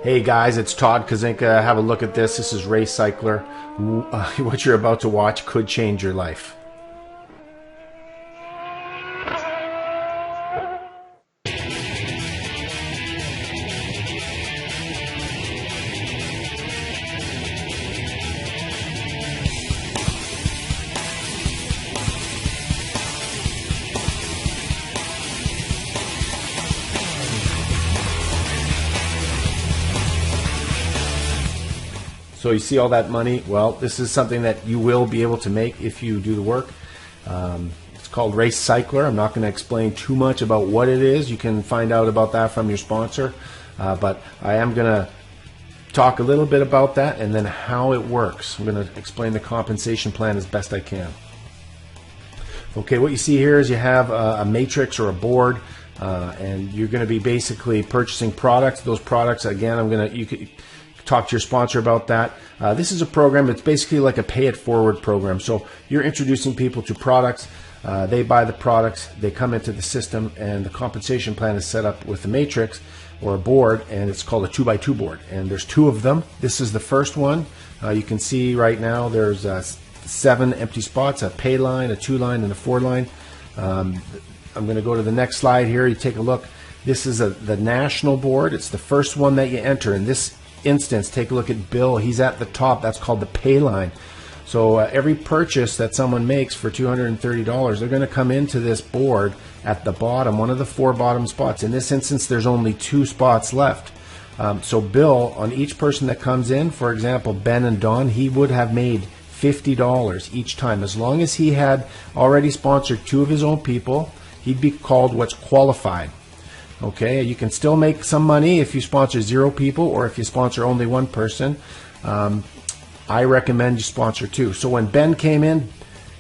Hey guys, it's Todd Kazinka. Have a look at this. This is Race Cycler. What you're about to watch could change your life. So you see all that money? Well, this is something that you will be able to make if you do the work. It's called Race Cycler. I'm not going to explain too much about what it is. You can find out about that from your sponsor. But I am going to talk a little bit about that and then how it works. I'm going to explain the compensation plan as best I can. Okay, what you see here is you have a matrix or a board, and you're going to be basically purchasing products. Those products, again, you could talk to your sponsor about that. This is a program. It's basically like a pay it forward program. So you're introducing people to products. They buy the products. They come into the system, and the compensation plan is set up with a matrix or a board, and it's called a 2x2 board. And there's 2 of them. This is the first one. You can see right now there's 7 empty spots: a pay line, a 2 line, and a 4 line. I'm going to go to the next slide here. You take a look. This is the national board. It's the first one that you enter. In this instance, take a look at Bill. He's at the top. That's called the pay line. So every purchase that someone makes for $230, they're going to come into this board at the bottom, one of the 4 bottom spots. In this instance, there's only 2 spots left. So Bill, on each person that comes in, for example, Ben and Don, he would have made $50 each time. As long as he had already sponsored 2 of his own people, he'd be called what's qualified. Okay, you can still make some money if you sponsor 0 people or if you sponsor only 1 person. I recommend you sponsor 2. So when Ben came in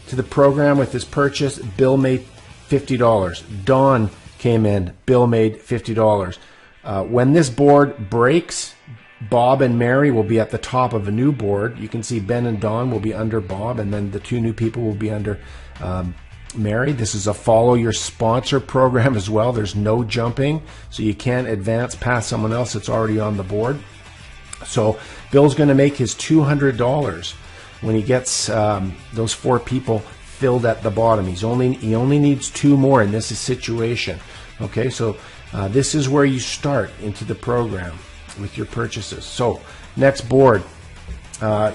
to the program with his purchase, Bill made $50. Don came in, Bill made $50. When this board breaks, Bob and Mary will be at the top of a new board. You can see Ben and Don will be under Bob, and then the 2 new people will be under Mary. This is a follow your sponsor program as well. There's no jumping, so you can't advance past someone else that's already on the board. So Bill's going to make his $200 when he gets those 4 people filled at the bottom. He only needs 2 more in this situation. Okay, so this is where you start into the program with your purchases. So next board,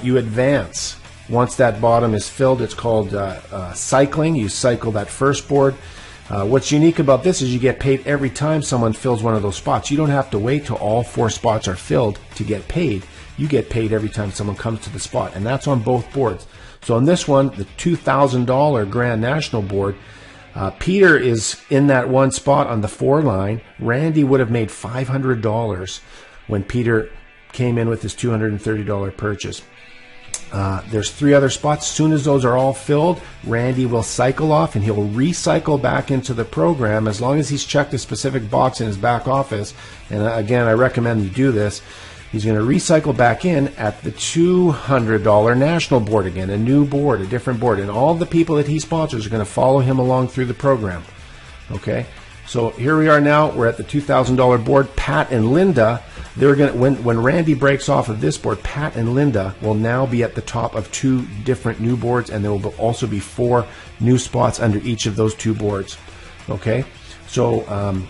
you advance. Once that bottom is filled, it's called cycling. You cycle that first board. What's unique about this is you get paid every time someone fills one of those spots. You don't have to wait till all 4 spots are filled to get paid. You get paid every time someone comes to the spot, and that's on both boards. So on this one, the $2,000 Grand National board, Peter is in that 1 spot on the 4 line. Randy would have made $500 when Peter came in with his $230 purchase. There's 3 other spots. As soon as those are all filled, Randy will cycle off and he'll recycle back into the program as long as he's checked a specific box in his back office. And again, I recommend you do this. He's going to recycle back in at the $200 national board again, a new board, a different board. And all the people that he sponsors are going to follow him along through the program. Okay? So here we are now. We're at the $2,000 board. Pat and Linda, they're going to, when Randy breaks off of this board, Pat and Linda will now be at the top of 2 different new boards, and there will also be 4 new spots under each of those 2 boards. Okay, so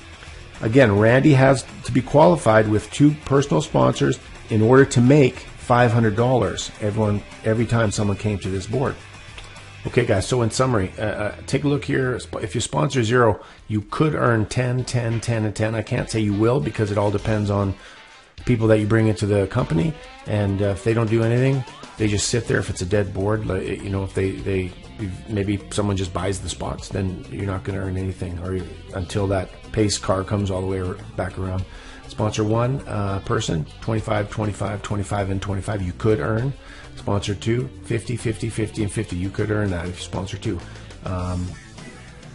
again, Randy has to be qualified with 2 personal sponsors in order to make $500 every time someone came to this board. Okay, guys, so in summary, take a look here. If you sponsor 0, you could earn 10, 10, 10, and 10. I can't say you will because it all depends on people that you bring into the company. And if they don't do anything, they just sit there. If it's a dead board, you know, if they maybe someone just buys the spots, then you're not going to earn anything until that pace car comes all the way back around. Sponsor 1 person, 25, 25, 25, and 25. You could earn. Sponsor 2, 50, 50, 50, and 50. You could earn that if you sponsor 2.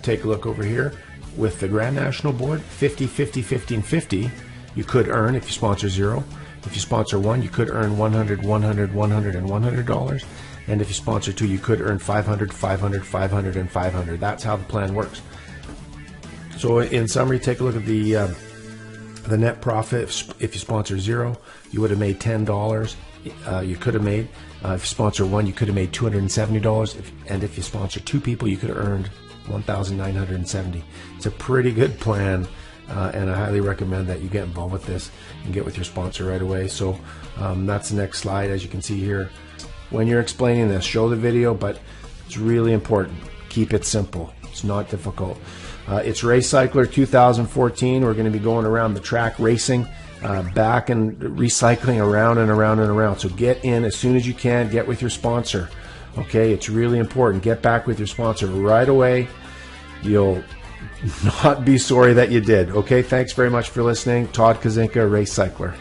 Take a look over here with the Grand National Board, 50, 50, 50, and 50. You could earn if you sponsor 0. If you sponsor 1, you could earn $100, $100, $100, and $100. And if you sponsor 2, you could earn $500, $500, $500, and $500. That's how the plan works. So in summary, take a look at the The net profit, if you sponsor 0, you would have made $10. You could have made. If you sponsor 1, you could have made $270. And if you sponsor 2 people, you could have earned $1,970. It's a pretty good plan, and I highly recommend that you get involved with this and get with your sponsor right away. So that's the next slide. As you can see here, when you're explaining this, show the video, but it's really important. Keep it simple. It's not difficult. It's Race Cycler 2014. We're going to be going around the track racing, back and recycling around and around and around. So get in as soon as you can. Get with your sponsor. Okay, it's really important. Get back with your sponsor right away. You'll not be sorry that you did. Okay, thanks very much for listening. Todd Kazinka, Race Cycler.